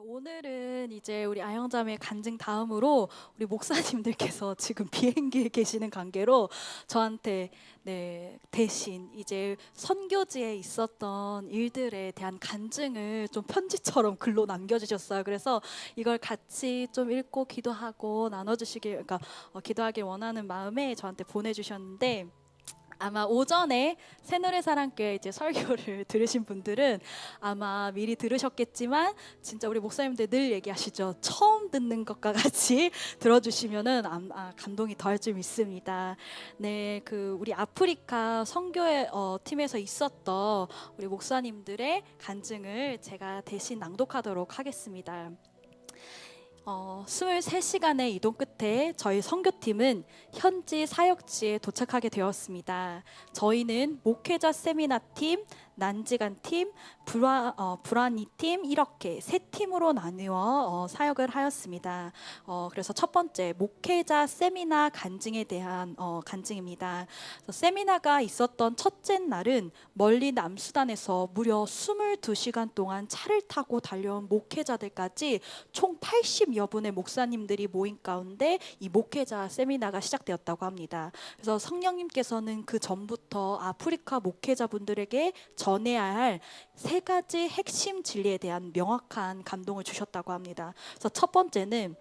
오늘은 이제 우리 아영자매 간증 다음으로 우리 목사님들께서 지금 비행기에 계시는 관계로 저한테 대신 이제 선교지에 있었던 일들에 대한 간증을 좀 편지처럼 글로 남겨주셨어요. 그래서 이걸 같이 좀 읽고 기도하고 나눠주시길, 그러니까 기도하길 원하는 마음에 저한테 보내주셨는데, 아마 오전에 새노래사랑교회 이제 설교를 들으신 분들은 아마 미리 들으셨겠지만, 진짜 우리 목사님들 늘 얘기하시죠. 처음 듣는 것과 같이 들어주시면은 감동이 더할 줄 믿습니다. 네, 그 우리 아프리카 선교회 팀에서 있었던 우리 목사님들의 간증을 제가 대신 낭독하도록 하겠습니다. 23시간의 이동 끝에 저희 선교팀은 현지 사역지에 도착하게 되었습니다. 저희는 목회자 세미나 팀, 난지간 팀, 불안이 팀, 이렇게 세 팀으로 나누어 사역을 하였습니다. 그래서 첫 번째 목회자 세미나 간증에 대한 간증입니다. 세미나가 있었던 첫째 날은 멀리 남수단에서 무려 22시간 동안 차를 타고 달려온 목회자들까지 총 80여 분의 목사님들이 모인 가운데 이 목회자 세미나가 시작되었다고 합니다. 그래서 성령님께서는 그 전부터 아프리카 목회자분들에게 전해야 할 세 가지 핵심 진리에 대한 명확한 감동을 주셨다고 합니다. 그래서 첫 번째는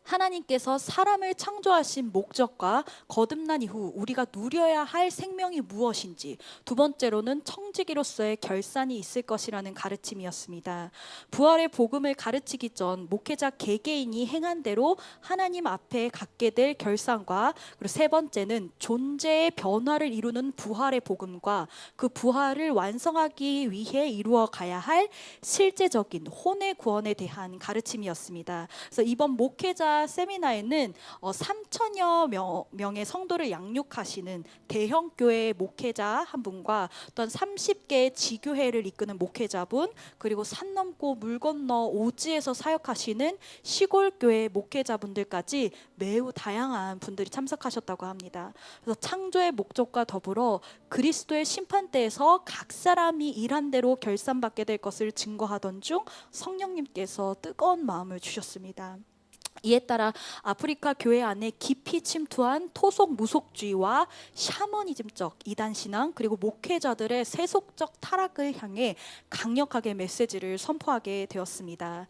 하나님께서 사람을 창조하신 목적과 거듭난 이후 우리가 누려야 할 생명이 무엇인지, 두 번째로는 청지기로서의 결산이 있을 것이라는 가르침이었습니다. 부활의 복음을 가르치기 전 목회자 개개인이 행한 대로 하나님 앞에 갖게 될 결산과, 그리고 세 번째는 존재의 변화를 이루는 부활의 복음과 그 부활을 완성하기 위해 이루어 가야 할 실제적인 혼의 구원에 대한 가르침이었습니다. 그래서 이번 목회자 세미나에는 3천여 명의 성도를 양육하시는 대형 교회 목회자 한 분과 또한 30개의 지교회를 이끄는 목회자분, 그리고 산 넘고 물 건너 오지에서 사역하시는 시골 교회 목회자분들까지 매우 다양한 분들이 참석하셨다고 합니다. 그래서 창조의 목적과 더불어 그리스도의 심판대에서 각 사람이 일한 대로 결산받게 될 것을 증거하던 중 성령님께서 뜨거운 마음을 주셨습니다. 이에 따라 아프리카 교회 안에 깊이 침투한 토속 무속주의와 샤머니즘적 이단 신앙, 그리고 목회자들의 세속적 타락을 향해 강력하게 메시지를 선포하게 되었습니다.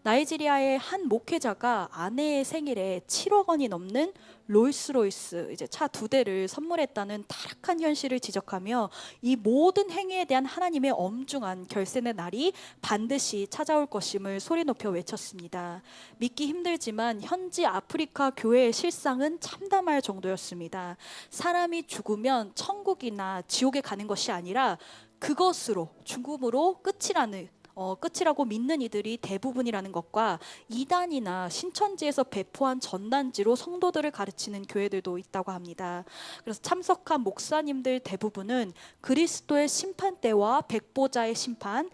나이지리아의 한 목회자가 아내의 생일에 7억 원이 넘는 롤스로이스 이제 차 2대를 선물했다는 타락한 현실을 지적하며 이 모든 행위에 대한 하나님의 엄중한 결산의 날이 반드시 찾아올 것임을 소리 높여 외쳤습니다. 믿기 힘들지만 현지 아프리카 교회의 실상은 참담할 정도였습니다. 사람이 죽으면 천국이나 지옥에 가는 것이 아니라 그것으로, 죽음으로 끝이라고 믿는 이들이 대부분이라는 것과, 이단이나 신천지에서 배포한 전단지로 성도들을 가르치는 교회들도 있다고 합니다. 그래서 참석한 목사님들 대부분은 그리스도의 심판대와 백보자의 심판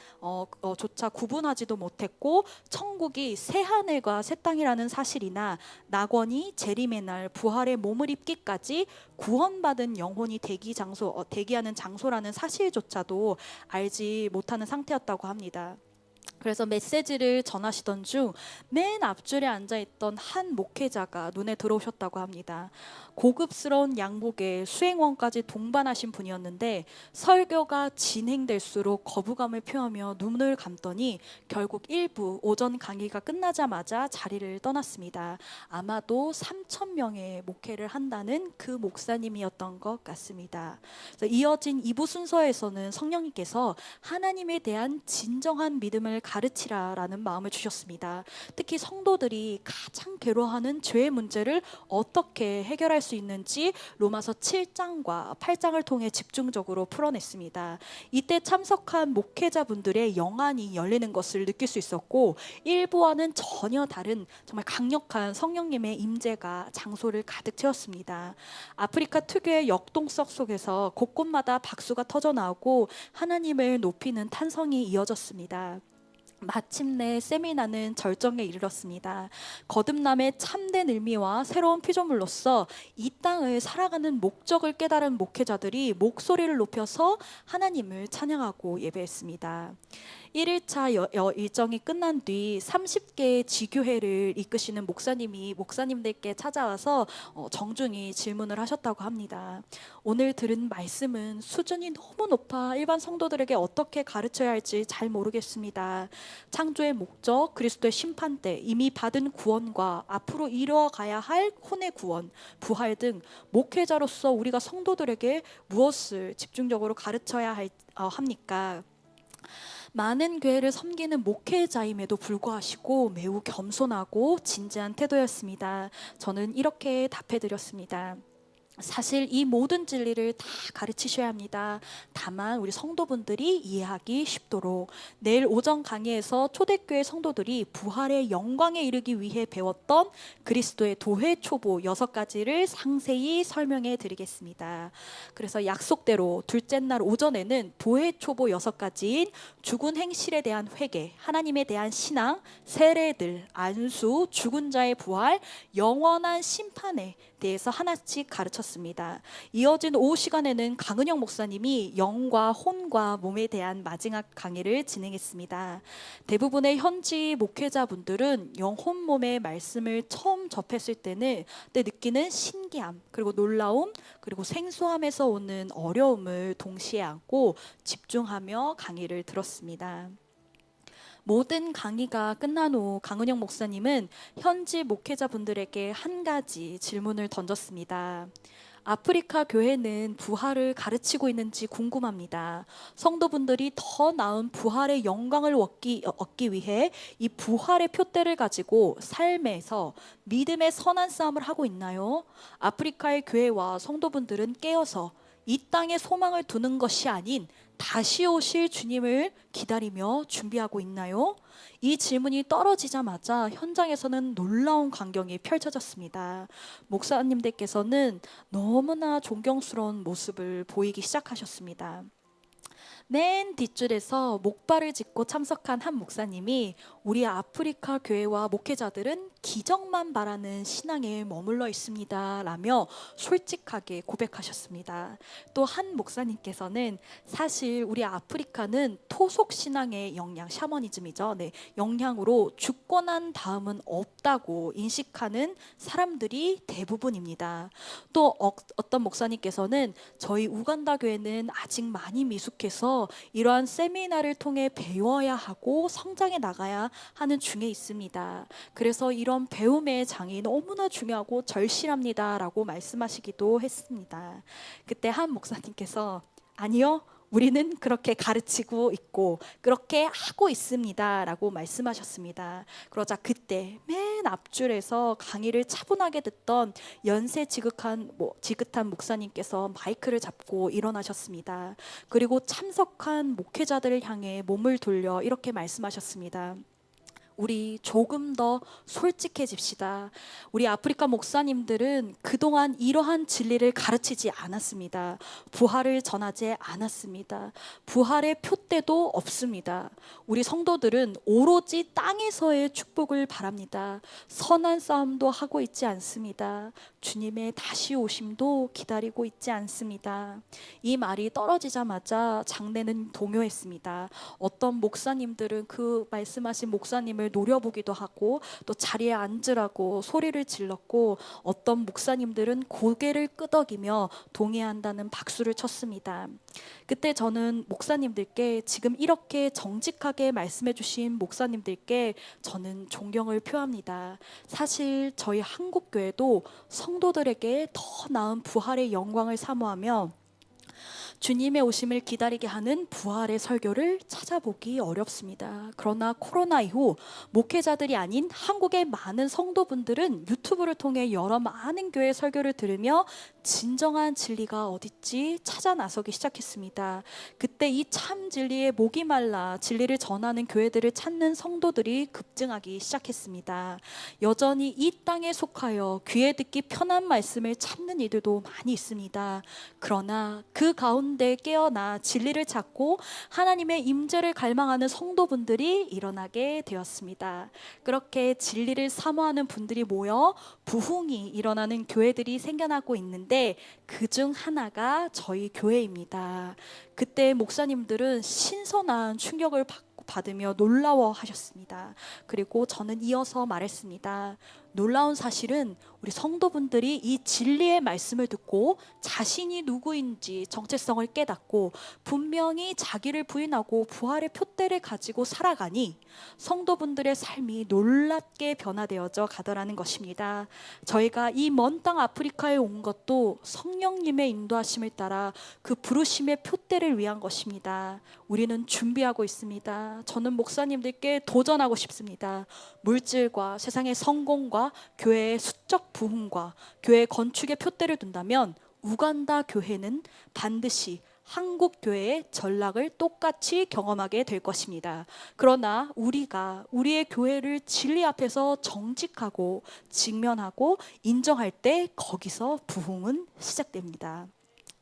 조차 구분하지도 못했고, 천국이 새 하늘과 새 땅이라는 사실이나 낙원이 재림의 날 부활의 몸을 입기까지 구원받은 영혼이 대기하는 장소라는 사실조차도 알지 못하는 상태였다고 합니다. 그래서 메시지를 전하시던 중 맨 앞줄에 앉아있던 한 목회자가 눈에 들어오셨다고 합니다. 고급스러운 양복에 수행원까지 동반하신 분이었는데 설교가 진행될수록 거부감을 표하며 눈을 감더니 결국 일부 오전 강의가 끝나자마자 자리를 떠났습니다. 아마도 3,000명의 목회를 한다는 그 목사님이었던 것 같습니다. 그래서 이어진 2부 순서에서는 성령님께서 하나님에 대한 진정한 믿음을 가르치라라는 마음을 주셨습니다. 특히 성도들이 가장 괴로워하는 죄의 문제를 어떻게 해결할 수 있는지 로마서 7장과 8장을 통해 집중적으로 풀어냈습니다. 이때 참석한 목회자분들의 영안이 열리는 것을 느낄 수 있었고, 일부와는 전혀 다른 정말 강력한 성령님의 임재가 장소를 가득 채웠습니다. 아프리카 특유의 역동성 속에서 곳곳마다 박수가 터져 나오고 하나님을 높이는 탄성이 이어졌습니다. 마침내 세미나는 절정에 이르렀습니다. 거듭남의 참된 의미와 새로운 피조물로서 이 땅을 살아가는 목적을 깨달은 목회자들이 목소리를 높여서 하나님을 찬양하고 예배했습니다. 1일차 일정이 끝난 뒤 30개의 지교회를 이끄시는 목사님이 목사님들께 찾아와서 정중히 질문을 하셨다고 합니다. 오늘 들은 말씀은 수준이 너무 높아 일반 성도들에게 어떻게 가르쳐야 할지 잘 모르겠습니다. 창조의 목적, 그리스도의 심판대, 이미 받은 구원과 앞으로 이루어가야 할 혼의 구원, 부활 등 목회자로서 우리가 성도들에게 무엇을 집중적으로 가르쳐야 합니까? 많은 교회를 섬기는 목회자임에도 불구하시고 매우 겸손하고 진지한 태도였습니다. 저는 이렇게 답해드렸습니다. 사실 이 모든 진리를 다 가르치셔야 합니다. 다만 우리 성도분들이 이해하기 쉽도록 내일 오전 강의에서 초대교회 성도들이 부활의 영광에 이르기 위해 배웠던 그리스도의 도회 초보 6가지를 상세히 설명해 드리겠습니다. 그래서 약속대로 둘째 날 오전에는 도회 초보 6가지인 죽은 행실에 대한 회개, 하나님에 대한 신앙, 세례들, 안수, 죽은 자의 부활, 영원한 심판에 대해서 하나씩 가르쳤습니다. 이어진 오후 시간에는 강은영 목사님이 영과 혼과 몸에 대한 마지막 강의를 진행했습니다. 대부분의 현지 목회자분들은 영, 혼, 몸의 말씀을 처음 접했을 때는 느끼는 신기함, 그리고 놀라움, 그리고 생소함에서 오는 어려움을 동시에 안고 집중하며 강의를 들었습니다. 모든 강의가 끝난 후 강은영 목사님은 현지 목회자분들에게 한 가지 질문을 던졌습니다. 아프리카 교회는 부활을 가르치고 있는지 궁금합니다. 성도분들이 더 나은 부활의 영광을 얻기 위해 이 부활의 표대를 가지고 삶에서 믿음의 선한 싸움을 하고 있나요? 아프리카의 교회와 성도분들은 깨어서 이 땅에 소망을 두는 것이 아닌 다시 오실 주님을 기다리며 준비하고 있나요? 이 질문이 떨어지자마자 현장에서는 놀라운 광경이 펼쳐졌습니다. 목사님들께서는 너무나 존경스러운 모습을 보이기 시작하셨습니다. 맨 뒷줄에서 목발을 짚고 참석한 한 목사님이 우리 아프리카 교회와 목회자들은 기적만 바라는 신앙에 머물러 있습니다 라며 솔직하게 고백하셨습니다. 또 한 목사님께서는 사실 우리 아프리카는 토속 신앙의 영향, 샤머니즘이죠. 영향으로 죽고 난 다음은 없다고 인식하는 사람들이 대부분입니다. 또 어떤 목사님께서는 저희 우간다 교회는 아직 많이 미숙해서 이러한 세미나를 통해 배워야 하고 성장해 나가야 하는 중에 있습니다. 그래서 이런 배움의 장이 너무나 중요하고 절실합니다 라고 말씀하시기도 했습니다. 그때 한 목사님께서 아니요, 우리는 그렇게 가르치고 있고 그렇게 하고 있습니다 라고 말씀하셨습니다. 그러자 그때 맨 앞줄에서 강의를 차분하게 듣던 연세 지긋한 목사님께서 마이크를 잡고 일어나셨습니다. 그리고 참석한 목회자들을 향해 몸을 돌려 이렇게 말씀하셨습니다. 우리 조금 더 솔직해집시다. 우리 아프리카 목사님들은 그동안 이러한 진리를 가르치지 않았습니다. 부활을 전하지 않았습니다. 부활의 표대도 없습니다. 우리 성도들은 오로지 땅에서의 축복을 바랍니다. 선한 싸움도 하고 있지 않습니다. 주님의 다시 오심도 기다리고 있지 않습니다. 이 말이 떨어지자마자 장내는 동요했습니다. 어떤 목사님들은 그 말씀하신 목사님을 노려보기도 하고 또 자리에 앉으라고 소리를 질렀고 어떤 목사님들은 고개를 끄덕이며 동의한다는 박수를 쳤습니다. 그때 저는 목사님들께 지금 이렇게 정직하게 말씀해 주신 목사님들께 저는 존경을 표합니다. 사실 저희 한국교회도 성도들에게 더 나은 부활의 영광을 사모하며 주님의 오심을 기다리게 하는 부활의 설교를 찾아보기 어렵습니다. 그러나 코로나 이후 목회자들이 아닌 한국의 많은 성도분들은 유튜브를 통해 여러 많은 교회 설교를 들으며 진정한 진리가 어딨지 찾아 나서기 시작했습니다. 그때 이 참 진리에 목이 말라 진리를 전하는 교회들을 찾는 성도들이 급증하기 시작했습니다. 여전히 이 땅에 속하여 귀에 듣기 편한 말씀을 찾는 이들도 많이 있습니다. 그러나 그 가운데 가운데 깨어나 진리를 찾고 하나님의 임재를 갈망하는 성도분들이 일어나게 되었습니다. 그렇게 진리를 사모하는 분들이 모여 부흥이 일어나는 교회들이 생겨나고 있는데 그중 하나가 저희 교회입니다. 그때 목사님들은 신선한 충격을 받으며 놀라워하셨습니다. 그리고 저는 이어서 말했습니다. 놀라운 사실은 우리 성도분들이 이 진리의 말씀을 듣고 자신이 누구인지 정체성을 깨닫고 분명히 자기를 부인하고 부활의 표대를 가지고 살아가니 성도분들의 삶이 놀랍게 변화되어져 가더라는 것입니다. 저희가 이 먼 땅 아프리카에 온 것도 성령님의 인도하심을 따라 그 부르심의 표대를 위한 것입니다. 우리는 준비하고 있습니다. 저는 목사님들께 도전하고 싶습니다. 물질과 세상의 성공과 교회의 수적 부흥과 교회 건축의 표대를 둔다면 우간다 교회는 반드시 한국 교회의 전락을 똑같이 경험하게 될 것입니다. 그러나 우리가 우리의 교회를 진리 앞에서 정직하고 직면하고 인정할 때 거기서 부흥은 시작됩니다.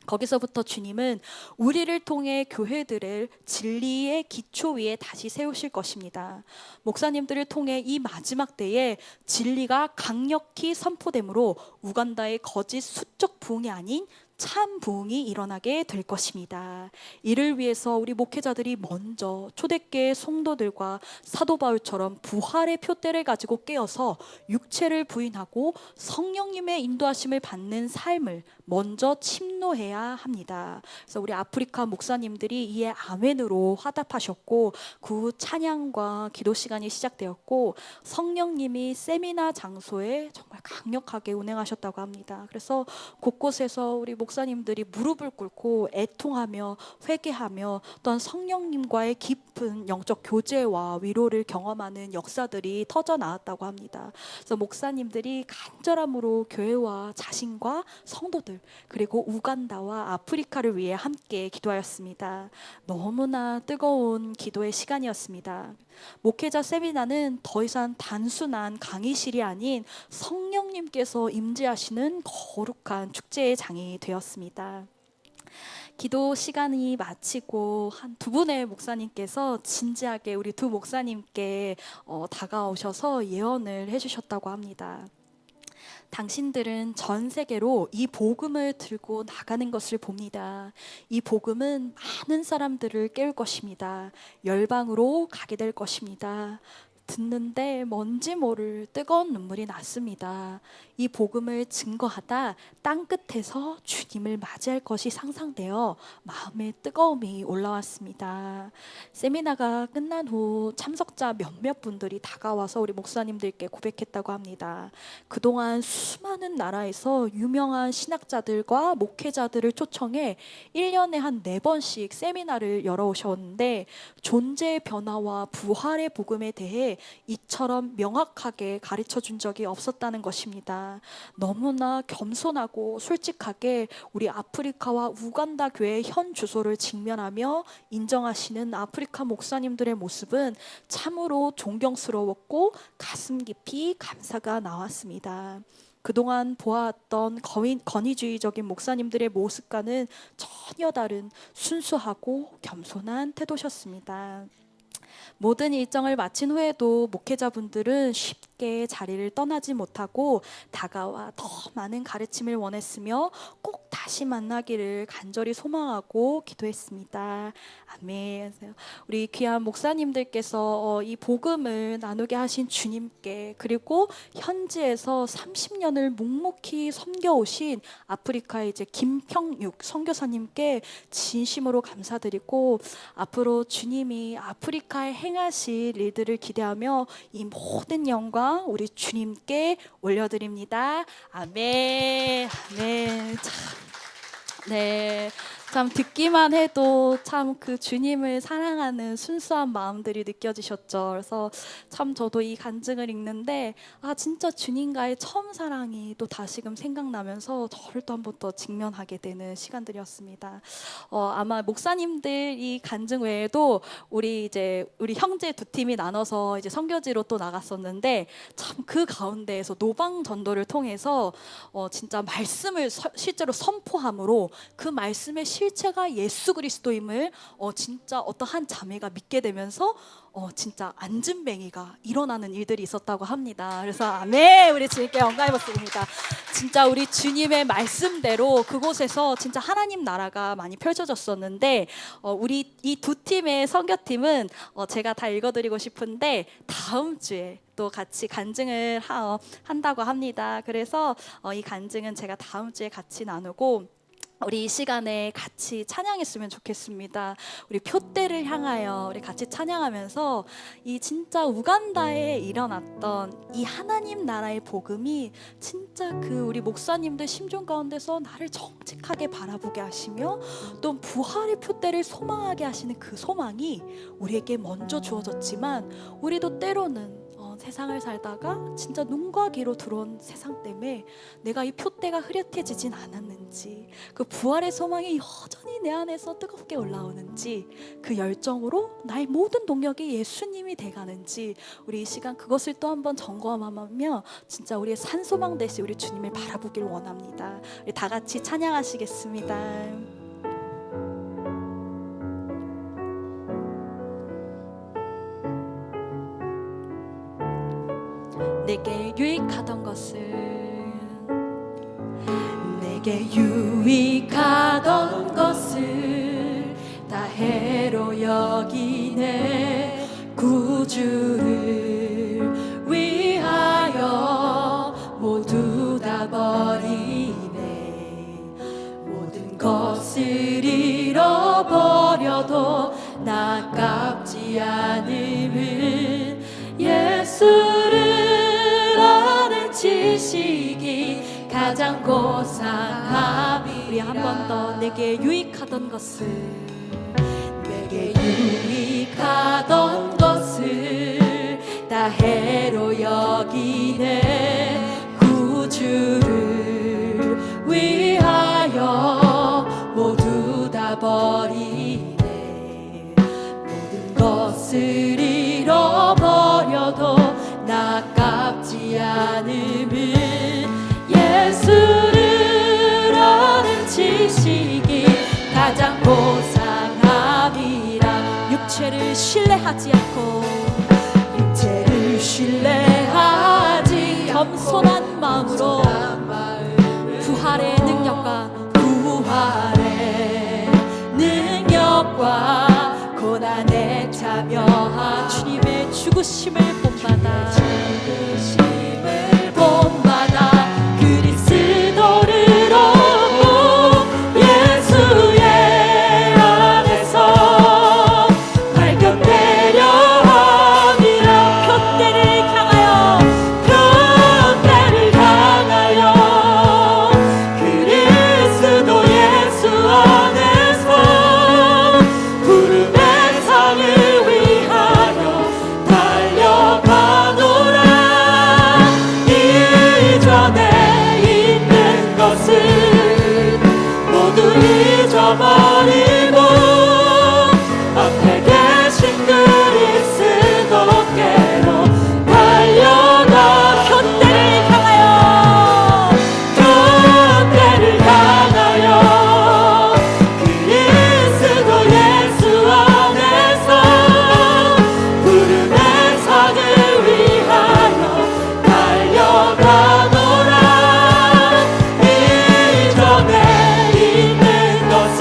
거기서부터 주님은 우리를 통해 교회들을 진리의 기초 위에 다시 세우실 것입니다. 목사님들을 통해 이 마지막 때에 진리가 강력히 선포되므로 우간다의 거짓 수적 부흥이 아닌 참 부흥이 일어나게 될 것입니다. 이를 위해서 우리 목회자들이 먼저 초대교회 성도들과 사도 바울처럼 부활의 표대를 가지고 깨어서 육체를 부인하고 성령님의 인도하심을 받는 삶을 먼저 침노해야 합니다. 그래서 우리 아프리카 목사님들이 이에 아멘으로 화답하셨고 그 후 찬양과 기도 시간이 시작되었고 성령님이 세미나 장소에 정말 강력하게 운행하셨다고 합니다. 그래서 곳곳에서 우리 목사님들이 무릎을 꿇고 애통하며 회개하며 어떤 성령님과의 깊은 영적 교제와 위로를 경험하는 역사들이 터져 나왔다고 합니다. 그래서 목사님들이 간절함으로 교회와 자신과 성도들 그리고 우간다와 아프리카를 위해 함께 기도하였습니다. 너무나 뜨거운 기도의 시간이었습니다. 목회자 세미나는 더 이상 단순한 강의실이 아닌 성령님께서 임재하시는 거룩한 축제의 장이 되었습니다. 기도 시간이 마치고 한 두 분의 목사님께서 진지하게 우리 두 목사님께 다가오셔서 예언을 해주셨다고 합니다. 당신들은 전 세계로 이 복음을 들고 나가는 것을 봅니다. 이 복음은 많은 사람들을 깨울 것입니다. 열방으로 가게 될 것입니다. 듣는데 뭔지 모를 뜨거운 눈물이 났습니다. 이 복음을 증거하다 땅끝에서 주님을 맞이할 것이 상상되어 마음에 뜨거움이 올라왔습니다. 세미나가 끝난 후 참석자 몇몇 분들이 다가와서 우리 목사님들께 고백했다고 합니다. 그동안 수많은 나라에서 유명한 신학자들과 목회자들을 초청해 1년에 한 4번씩 세미나를 열어오셨는데 존재의 변화와 부활의 복음에 대해 이처럼 명확하게 가르쳐 준 적이 없었다는 것입니다. 너무나 겸손하고 솔직하게 우리 아프리카와 우간다 교회의 현 주소를 직면하며 인정하시는 아프리카 목사님들의 모습은 참으로 존경스러웠고 가슴 깊이 감사가 나왔습니다. 그동안 보아왔던 권위주의적인 목사님들의 모습과는 전혀 다른 순수하고 겸손한 태도셨습니다. 모든 일정을 마친 후에도 목회자분들은 쉽게 자리를 떠나지 못하고 다가와 더 많은 가르침을 원했으며 꼭 다시 만나기를 간절히 소망하고 기도했습니다. 아멘. 우리 귀한 목사님들께서 이 복음을 나누게 하신 주님께 그리고 현지에서 30년을 묵묵히 섬겨오신 아프리카의 이제 김평육 선교사님께 진심으로 감사드리고 앞으로 주님이 아프리카에 행하실 일들을 기대하며 이 모든 영광 우리 주님께 올려드립니다. 아멘. 아멘. 네. 참 듣기만 해도 참 그 주님을 사랑하는 순수한 마음들이 느껴지셨죠. 그래서 참 저도 이 간증을 읽는데 진짜 주님과의 처음 사랑이 또 다시금 생각나면서 저를 또 한 번 더 직면하게 되는 시간들이었습니다. 아마 목사님들 이 간증 외에도 우리 형제 두 팀이 나눠서 이제 선교지로 또 나갔었는데 참 그 가운데에서 노방 전도를 통해서 진짜 말씀을 실제로 선포함으로 그 말씀의 실체가 예수 그리스도임을 진짜 어떤 한 자매가 믿게 되면서 진짜 앉은뱅이가 일어나는 일들이 있었다고 합니다. 그래서 아멘, 우리 주님께 영광의 박수입니다. 진짜 우리 주님의 말씀대로 그곳에서 진짜 하나님 나라가 많이 펼쳐졌었는데 우리 이 두 팀의 선교팀은 제가 다 읽어드리고 싶은데 다음 주에 또 같이 간증을 한다고 합니다. 그래서 이 간증은 제가 다음 주에 같이 나누고 우리 이 시간에 같이 찬양했으면 좋겠습니다. 우리 표대를 향하여 우리 같이 찬양하면서 이 진짜 우간다에 일어났던 이 하나님 나라의 복음이 진짜 그 우리 목사님들 심중 가운데서 나를 정직하게 바라보게 하시며 또 부활의 표대를 소망하게 하시는 그 소망이 우리에게 먼저 주어졌지만 우리도 때로는 세상을 살다가 진짜 눈과 귀로 들어온 세상 때문에 내가 이 표대가 흐릿해지진 않았는지, 그 부활의 소망이 여전히 내 안에서 뜨겁게 올라오는지, 그 열정으로 나의 모든 동력이 예수님이 돼가는지 우리 이 시간 그것을 또 한번 점검하며 진짜 우리의 산소망 되시 우리 주님을 바라보길 원합니다. 우리 다 같이 찬양하시겠습니다. 내게 유익하던 것을, 내게 유익하던 것을 다 해로 여기네. 구주를 위하여 모두 다 버리네. 모든 것을 잃어버려도 나깝지 않음은 예수를 지식이 가장 고상함이. 우리 한 번 더. 내게 유익하던 것을, 내게 유익하던 것을 다 해로 여기네. 구주를 위하여 모두 다 버리네. 모든 것을 잃어버려도 나깝지 않음은 예수를 아는 지식이 가장 고상함이라. 육체를 신뢰하지 않고, 육체를 신뢰하지 겸손한 마음으로 부활의 능력과 고난에 참여한 주님의 죽으심을 본받아 그리스도를 얻고 예수의 안에서 발견되려 함이라. 표대를 향하여 그리스도 예수 안에서 부름의 상을 위하여 달려가노라. 이전에 있는 것을 모두 잊어버리고 앞에 계신 그리스도께로 달려가. 표대를 향하여 그리스도 예수 안에서 부름의 상을 위하여 달려가노라. 이전에 있는 것을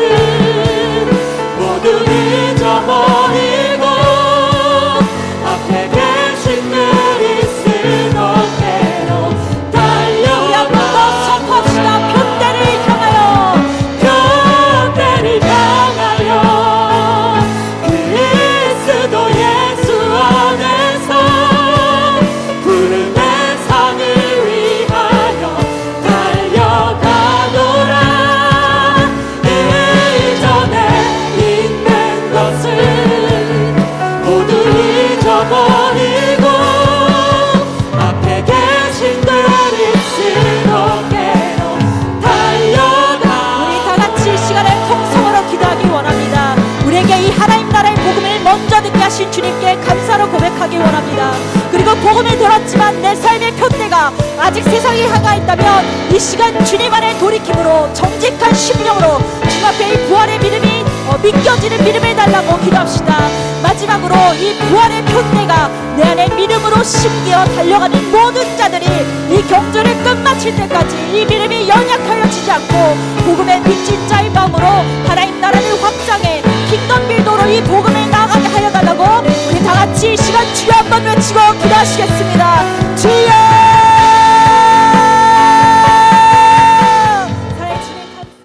복음을 들었지만 내 삶의 편대가 아직 세상에 향하 있다면 이 시간 주님 안에 돌이킴으로 정직한 심령으로 주님 앞에 이 부활의 믿음이 믿겨지는 믿음을 달라고 기도합시다. 마지막으로 이 부활의 편대가 내 안에 믿음으로 심겨 달려가는 모든 자들이 이 경주를 끝마칠 때까지 이 믿음이 연약하여 지지 않고 복음의 빚진 자의 마음으로 하나님 나라를 확장해 킹덤 빌더로 이 복음을 나아가게 하여 달라고 우리 다 같이 이 시간 주여 한번 외치고 기도하시겠습니다.